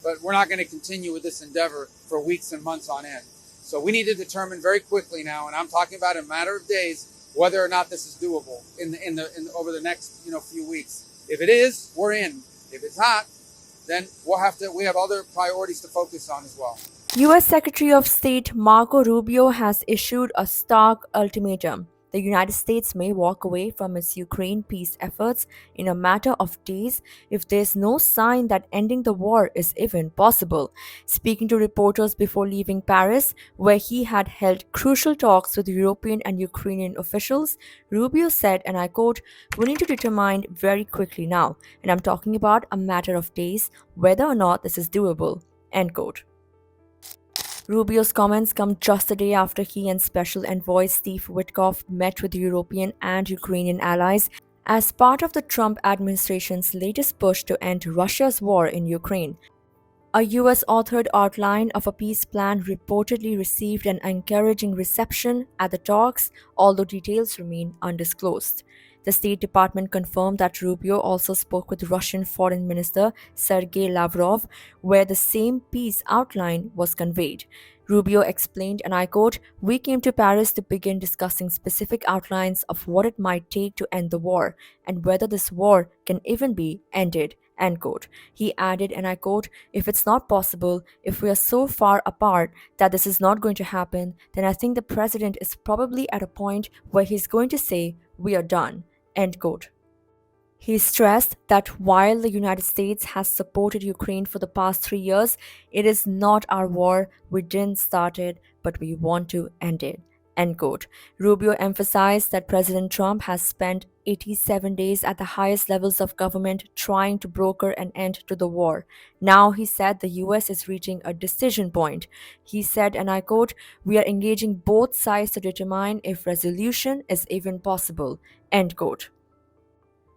But we're not going to continue with this endeavor for weeks and months on end. So we need to determine very quickly now, and I'm talking about in a matter of days, whether or not this is doable over the next few weeks. If it is, we're in. If it's not, then we have other priorities to focus on as well. US Secretary of State Marco Rubio has issued a stark ultimatum. The United States may walk away from its Ukraine peace efforts in a matter of days if there's no sign that ending the war is even possible. Speaking to reporters before leaving Paris, where he had held crucial talks with European and Ukrainian officials, Rubio said, and I quote, "We need to determine very quickly now, and I'm talking about a matter of days, whether or not this is doable." End quote. Rubio's comments come just a day after he and Special Envoy Steve Witkoff met with European and Ukrainian allies as part of the Trump administration's latest push to end Russia's war in Ukraine. A US authored outline of a peace plan reportedly received an encouraging reception at the talks, although details remain undisclosed. The State Department confirmed that Rubio also spoke with Russian Foreign Minister Sergei Lavrov, where the same peace outline was conveyed. Rubio explained, and I quote, "We came to Paris to begin discussing specific outlines of what it might take to end the war and whether this war can even be ended." End quote. He added, and I quote, "If it's not possible, if we are so far apart that this is not going to happen, then I think the president is probably at a point where he's going to say, 'We are done.'" End quote. He stressed that while the United States has supported Ukraine for the past 3 years, it is not our war. We didn't start it, but we want to end it. End quote. Rubio emphasized that President Trump has spent 87 days at the highest levels of government trying to broker an end to the war. Now, he said, the US is reaching a decision point. He said, and I quote, "We are engaging both sides to determine if resolution is even possible." End quote.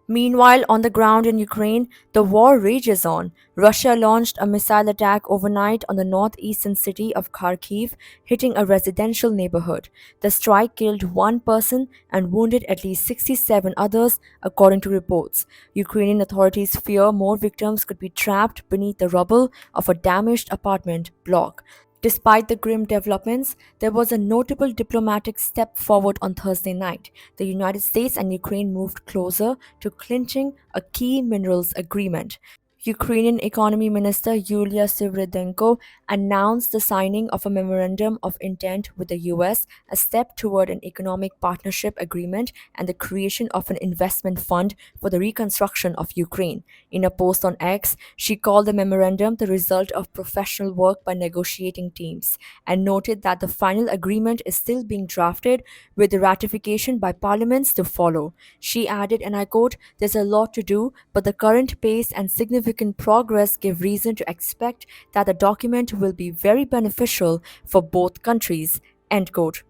Meanwhile, on the ground in Ukraine, the war rages on. Russia launched a missile attack overnight on the northeastern city of Kharkiv, hitting a residential neighborhood. The strike killed one person and wounded at least 67 others, according to reports. Ukrainian authorities fear more victims could be trapped beneath the rubble of a damaged apartment block. Despite the grim developments, there was a notable diplomatic step forward on Thursday night. The United States and Ukraine moved closer to clinching a key minerals agreement. Ukrainian Economy Minister Yulia Sviridenko announced the signing of a memorandum of intent with the US, a step toward an economic partnership agreement and the creation of an investment fund for the reconstruction of Ukraine. In a post on X, she called the memorandum the result of professional work by negotiating teams and noted that the final agreement is still being drafted with the ratification by parliaments to follow. She added, and I quote, "There's a lot to do, but the current pace and significant progress give reason to expect that the document will be very beneficial for both countries." End quote.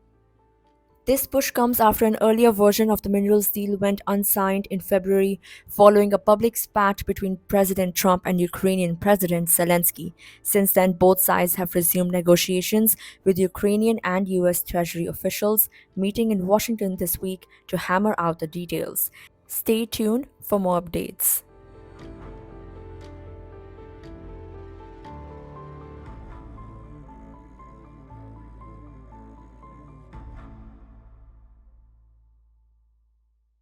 This push comes after an earlier version of the minerals deal went unsigned in February following a public spat between President Trump and Ukrainian President Zelensky. Since then, both sides have resumed negotiations with Ukrainian and US Treasury officials meeting in Washington this week to hammer out the details. Stay tuned for more updates.